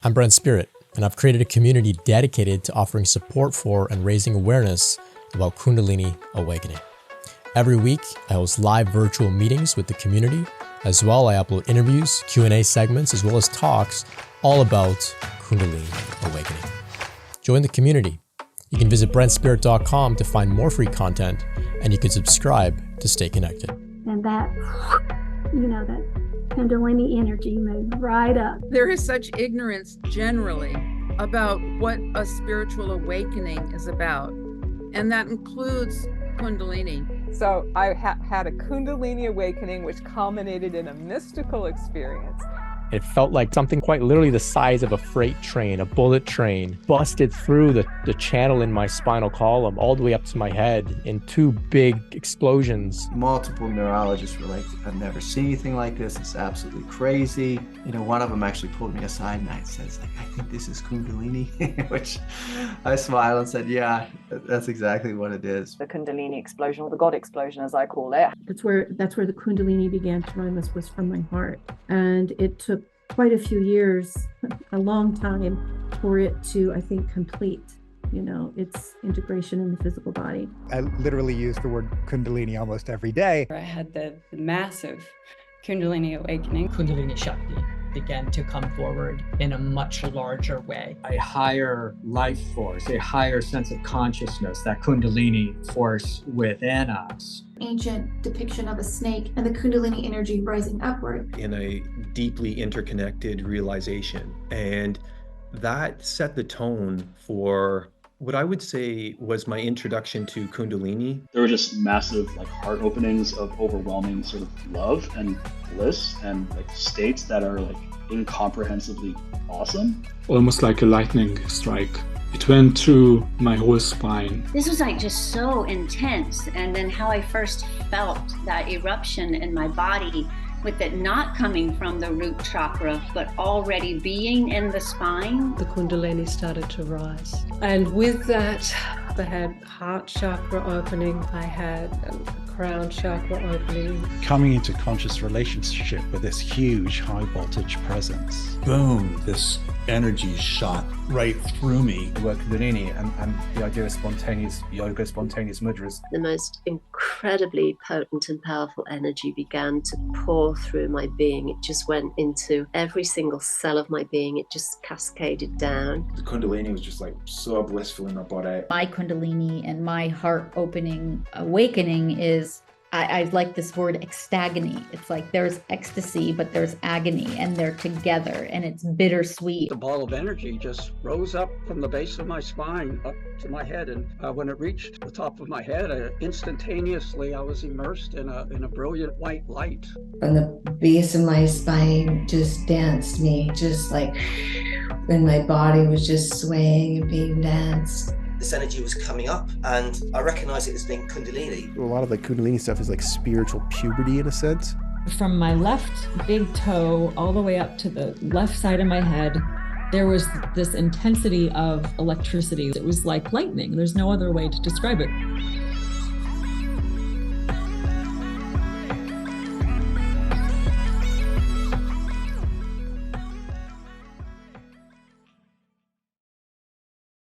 I'm Brent Spirit, and I've created a community dedicated to offering support for and raising awareness about Kundalini awakening. Every week, I host live virtual meetings with the community. As well, I upload interviews, Q&A segments, as well as talks all about Kundalini awakening. Join the community. You can visit brentspirit.com to find more free content, and you can subscribe to stay connected. And that Kundalini energy moved right up. There is such ignorance generally about what a spiritual awakening is about, and that includes Kundalini. So I had a Kundalini awakening, which culminated in a mystical experience. It felt like something quite literally the size of a freight train, a bullet train, busted through the channel in my spinal column all the way up to my head in two big explosions. Multiple neurologists were like, I've never seen anything like this. It's absolutely crazy. One of them actually pulled me aside and says, I think this is Kundalini, which I smiled and said, yeah, that's exactly what it is. The Kundalini explosion, or the God explosion, as I call it. That's where the Kundalini began to run. This was from my heart. And it took quite a few years, a long time, for it to, I think, complete, its integration in the physical body. I literally use the word Kundalini almost every day. I had the massive Kundalini awakening. Kundalini Shakti began to come forward in a much larger way. A higher life force, a higher sense of consciousness, that Kundalini force within us. Ancient depiction of a snake and the Kundalini energy rising upward. In a deeply interconnected realization. And that set the tone for what I would say was my introduction to Kundalini. There were just massive heart openings of overwhelming sort of love and bliss and states that are incomprehensibly awesome. Almost like a lightning strike. It went through my whole spine. This was just so intense. And then how I first felt that eruption in my body, with it not coming from the root chakra, but already being in the spine. The Kundalini started to rise. And with that, I had heart chakra opening. I had crown chakra opening. Coming into conscious relationship with this huge high voltage presence. Boom, this energy shot right through me. The word Kundalini and the idea of spontaneous yoga, spontaneous mudras. The most incredibly potent and powerful energy began to pour through my being. It just went into every single cell of my being. It just cascaded down. The Kundalini was just so blissful in my body. My Kundalini and my heart opening awakening is, I like this word extagony. It's there's ecstasy, but there's agony, and they're together, and it's bittersweet. The ball of energy just rose up from the base of my spine up to my head, and when it reached the top of my head, instantaneously I was immersed in a brilliant white light. From the base of my spine just danced me, just when my body was just swaying and being danced. This energy was coming up, and I recognize it as being Kundalini. A lot of the Kundalini stuff is spiritual puberty in a sense. From my left big toe all the way up to the left side of my head, there was this intensity of electricity. It was like lightning. There's no other way to describe it.